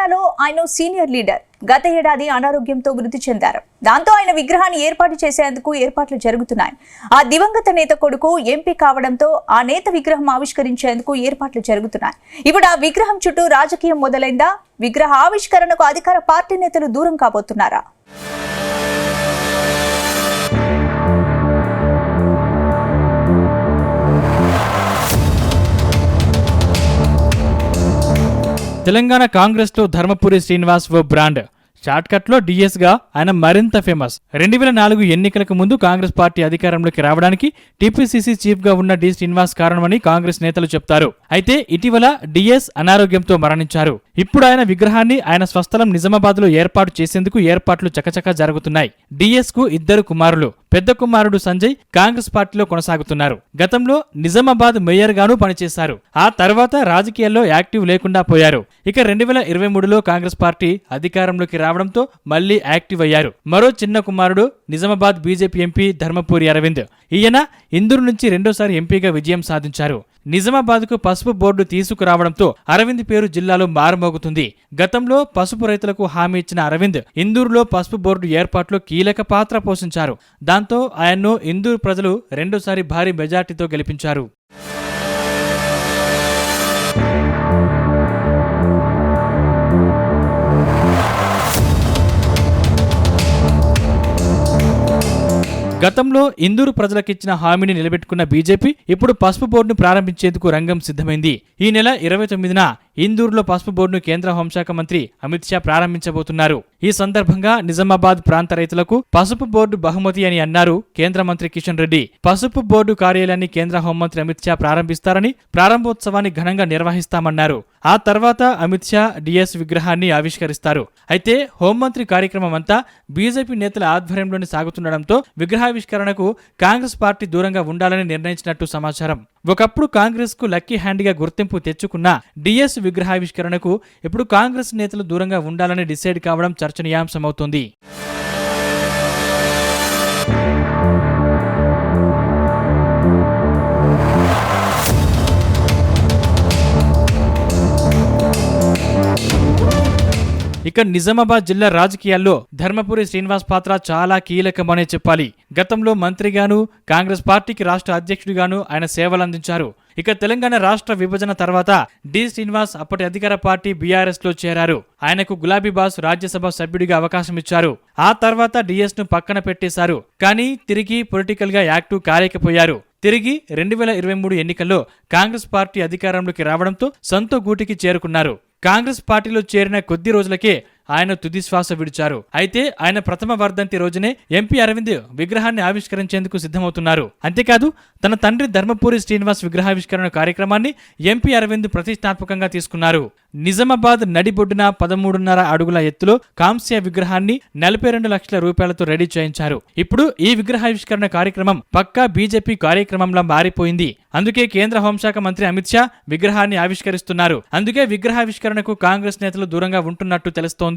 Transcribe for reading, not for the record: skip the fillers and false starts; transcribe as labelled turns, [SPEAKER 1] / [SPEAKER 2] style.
[SPEAKER 1] తెలంగాణలో ఆయన senior leader. గత ఏడాది అనారోగ్యంతో మృతి చెందారు. దాంతో ఆయన విగ్రహాన్ని ఏర్పాటు చేసేందుకు ఏర్పాట్లు జరుగుతున్నాయి. ఆ దివంగత నేత కొడుకు ఎంపీ కావడంతో ఆ నేత విగ్రహం ఆవిష్కరించేందుకు ఏర్పాట్లు జరుగుతున్నాయి. ఇప్పుడు ఆ విగ్రహం చుట్టూ రాజకీయం మొదలైందా? విగ్రహ ఆవిష్కరణకు అధికార పార్టీ నేతలు దూరం కాబోతున్నారా?
[SPEAKER 2] తెలంగాణ కాంగ్రెస్ లో ధర్మపురి శ్రీనివాస్ ఓ బ్రాండ్. షార్ట్కట్ లో డిఎస్ గా ఆయన మరింత ఫేమస్. 2004 ఎన్నికలకు ముందు కాంగ్రెస్ పార్టీ అధికారంలోకి రావడానికి టీపీసీసీ చీఫ్ గా ఉన్న డి శ్రీనివాస్ కారణమని కాంగ్రెస్ నేతలు చెప్తారు. అయితే ఇటీవల డిఎస్ అనారోగ్యంతో మరణించారు. ఇప్పుడు ఆయన విగ్రహాన్ని ఆయన స్వస్థలం నిజామాబాద్ లో ఏర్పాటు చేసేందుకు ఏర్పాట్లు చకచకా జరుగుతున్నాయి. డిఎస్ కు 2 కుమారులు. పెద్ద కుమారుడు సంజయ్ కాంగ్రెస్ పార్టీలో కొనసాగుతున్నారు. గతంలో నిజామాబాద్ మేయర్ గాను పనిచేశారు. ఆ తర్వాత రాజకీయాల్లో యాక్టివ్ లేకుండా పోయారు. ఇక 2023లో కాంగ్రెస్ పార్టీ అధికారంలోకి రావడంతో మళ్లీ యాక్టివ్ అయ్యారు. మరో చిన్న కుమారుడు నిజామాబాద్ బీజేపీ ఎంపీ ధర్మపురి అరవింద్. ఈయన ఇందూరు నుంచి రెండోసారి ఎంపీగా విజయం సాధించారు. నిజామాబాద్ కు పసుపు బోర్డు తీసుకురావడంతో అరవింద్ పేరు జిల్లాలో మారుమోగుతుంది. గతంలో పసుపు రైతులకు హామీ ఇచ్చిన అరవింద్ ఇందూరులో పసుపు బోర్డు ఏర్పాటులో కీలక పాత్ర పోషించారు. దాంతో ఆయన్ను ఇందూరు ప్రజలు రెండోసారి భారీ మెజార్టీతో గెలిపించారు. గతంలో ఇందూరు ప్రజలకిచ్చిన హామీని నిలబెట్టుకున్న బీజేపీ ఇప్పుడు పసుపు బోర్డును ప్రారంభించేందుకు రంగం సిద్ధమైంది. ఈ నెల 29న ఇందూరులో పసుపు బోర్డును కేంద్ర హోంశాఖ మంత్రి అమిత్ షా ప్రారంభించబోతున్నారు. ఈ సందర్భంగా నిజామాబాద్ ప్రాంత రైతులకు పసుపు బోర్డు బహుమతి అని అన్నారు కేంద్ర మంత్రి కిషన్ రెడ్డి. పసుపు బోర్డు కార్యాలయాన్ని కేంద్ర హోంమంత్రి అమిత్ షా ప్రారంభిస్తారని, ప్రారంభోత్సవాన్ని ఘనంగా నిర్వహిస్తామన్నారు. ఆ తర్వాత అమిత్ షా డిఎస్ విగ్రహాన్ని ఆవిష్కరిస్తారు. అయితే హోంమంత్రి కార్యక్రమం అంతా బీజేపీ నేతల ఆధ్వర్యంలోనే సాగుతుండటంతో విగ్రహావిష్కరణకు కాంగ్రెస్ పార్టీ దూరంగా ఉండాలని నిర్ణయించినట్టు సమాచారం. ఒకప్పుడు కాంగ్రెస్ కు లక్కీ హ్యాండ్గా గుర్తింపు తెచ్చుకున్న డిఎస్ విగ్రహావిష్కరణకు ఇప్పుడు కాంగ్రెస్ నేతలు దూరంగా ఉండాలని డిసైడ్ కావడం చర్చనీయాంశమవుతోంది. ఇక నిజామాబాద్ జిల్లా రాజకీయాల్లో ధర్మపురి శ్రీనివాస్ పాత్ర చాలా కీలకమనే చెప్పాలి. గతంలో మంత్రిగాను, కాంగ్రెస్ పార్టీకి రాష్ట్ర అధ్యక్షుడిగాను ఆయన సేవలందించారు. ఇక తెలంగాణ రాష్ట్ర విభజన తర్వాత డి శ్రీనివాస్ అప్పటి అధికార పార్టీ బీఆర్ఎస్ లో చేరారు. ఆయనకు గులాబీ బాస్ రాజ్యసభ సభ్యుడిగా అవకాశం ఇచ్చారు. ఆ తర్వాత డిఎస్ ను పక్కన పెట్టేశారు. కానీ తిరిగి పొలిటికల్ గా యాక్టివ్ కాలేకపోయారు. తిరిగి 2023 ఎన్నికల్లో కాంగ్రెస్ పార్టీ అధికారంలోకి రావడంతో సొంత గూటికి చేరుకున్నారు. కాంగ్రెస్ పార్టీలో చేరిన కొద్ది రోజులకే ఆయన తుది శ్వాస విడిచారు. అయితే ఆయన ప్రథమ వర్ధంతి రోజునే ఎంపీ అరవింద్ విగ్రహాన్ని ఆవిష్కరించేందుకు సిద్ధమవుతున్నారు. అంతేకాదు తన తండ్రి ధర్మపురి శ్రీనివాస్ విగ్రహావిష్కరణ కార్యక్రమాన్ని ఎంపీ అరవింద్ ప్రతిష్టాత్మకంగా తీసుకున్నారు. నిజామాబాద్ నడిబొడ్డున 13.5 అడుగుల ఎత్తులో కాంస్య విగ్రహాన్ని 42 లక్షల రూపాయలతో రెడీ చేయించారు. ఇప్పుడు ఈ విగ్రహావిష్కరణ కార్యక్రమం పక్కా బీజేపీ కార్యక్రమంలా మారిపోయింది. అందుకే కేంద్ర హోంశాఖ మంత్రి అమిత్ షా విగ్రహాన్ని ఆవిష్కరిస్తున్నారు. అందుకే విగ్రహావిష్కరణకు కాంగ్రెస్ నేతలు దూరంగా ఉంటున్నట్టు తెలుస్తోంది.